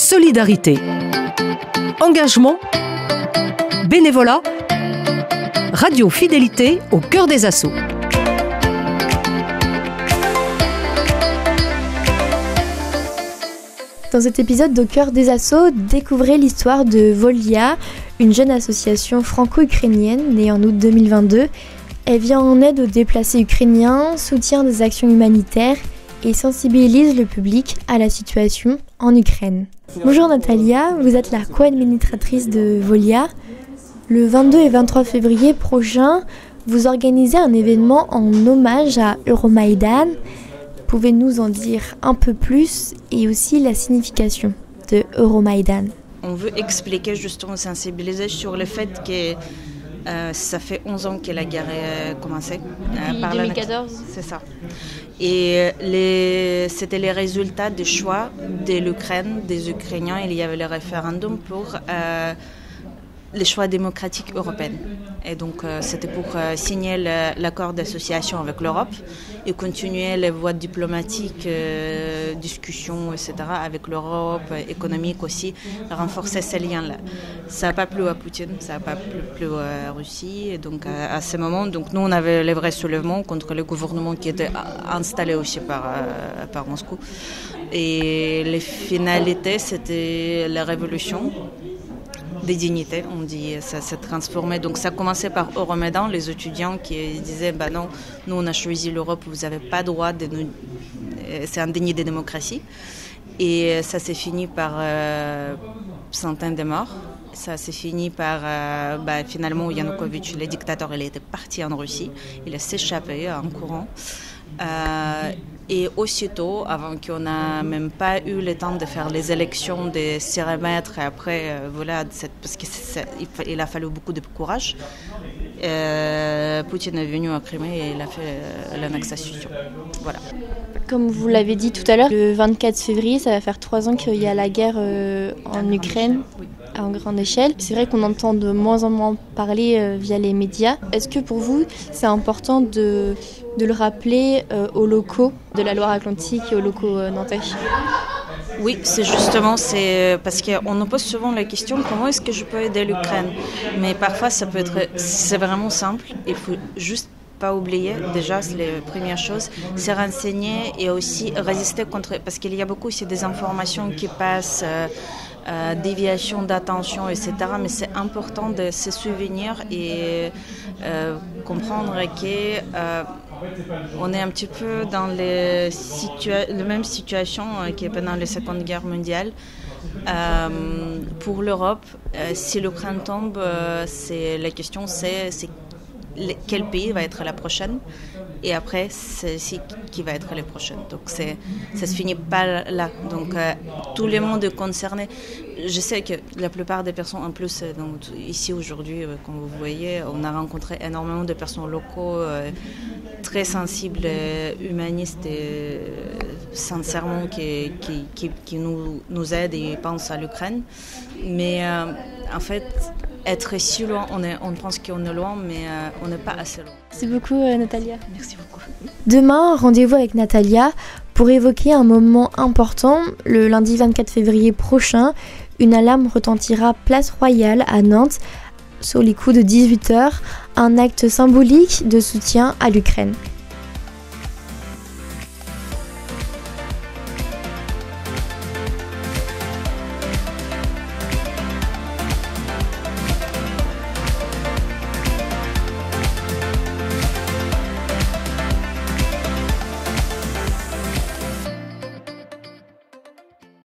solidarité, engagement, bénévolat, Radio Fidélité au cœur des assauts. Dans cet épisode d'Au cœur des assauts, découvrez l'histoire de Volia, une jeune association franco-ukrainienne née en août 2022. Elle vient en aide aux déplacés ukrainiens, soutient des actions humanitaires et sensibilise le public à la situation en Ukraine. Bonjour Natalia, vous êtes la co-administratrice de Volia. Le 22 et 23 février prochain, vous organisez un événement en hommage à Euromaidan. Pouvez-vous nous en dire un peu plus et aussi la signification de Euromaidan? On veut expliquer, justement, sensibiliser sur le fait que ça fait 11 ans que la guerre a commencé. Par 2014. C'est ça. Et c'était les résultats des choix de l'Ukraine, des Ukrainiens. Il y avait le référendum pour les choix démocratiques européens. Et donc, c'était pour signer l'accord d'association avec l'Europe et continuer les voies diplomatiques, discussions, etc. avec l'Europe, économique aussi, renforcer ces liens-là. Ça n'a pas plu à Poutine, ça n'a pas plu à la Russie. Et donc, à ce moment, donc, nous, on avait les vrais soulèvements contre le gouvernement qui était installé aussi par Moscou. Et les finalités, c'était la révolution des dignités, on dit, ça s'est transformé. Donc ça commençait par Euromaidan, les étudiants qui disaient non, nous on a choisi l'Europe, vous n'avez pas droit de nous, c'est indigne de démocratie. Et ça s'est fini par centaines de morts. Ça s'est fini par finalement Yanukovych, le dictateur, il était parti en Russie, il a s'échappé en courant. Et aussitôt, avant qu'on n'a même pas eu le temps de faire les élections, de s'y remettre, et après, parce qu'il a fallu beaucoup de courage, Poutine est venu à Crimée et il a fait l'annexation. Voilà. Comme vous l'avez dit tout à l'heure, le 24 février, ça va faire 3 ans qu'il y a la guerre en Ukraine. Oui. En grande échelle. C'est vrai qu'on entend de moins en moins parler via les médias. Est-ce que pour vous, c'est important de le rappeler aux locaux de la Loire-Atlantique et aux locaux nantais? Oui, c'est parce qu'on nous pose souvent la question comment est-ce que je peux aider l'Ukraine? Mais parfois, c'est vraiment simple. Il faut juste pas oublier, déjà, c'est la première chose, c'est renseigner et aussi résister contre... Parce qu'il y a beaucoup aussi des informations qui passent... déviation d'attention, etc. Mais c'est important de se souvenir et comprendre qu'on est un petit peu dans la même situation que pendant la Seconde Guerre mondiale. Pour l'Europe, si l'Ukraine tombe, la question c'est quel pays va être la prochaine et après c'est qui va être les prochaines. Donc ça se finit pas là. Donc tout le monde est concerné. Je sais que la plupart des personnes en plus donc, ici aujourd'hui, comme vous voyez, on a rencontré énormément de personnes locaux très sensibles, humanistes et sincèrement qui nous aident et pensent à l'Ukraine. Mais en fait, être si loin, on pense qu'on est loin, mais on n'est pas assez loin. Merci beaucoup Natalia. Merci beaucoup. Demain, rendez-vous avec Natalia pour évoquer un moment important. Le lundi 24 février prochain, une alarme retentira place Royale à Nantes sur les coups de 18h, un acte symbolique de soutien à l'Ukraine.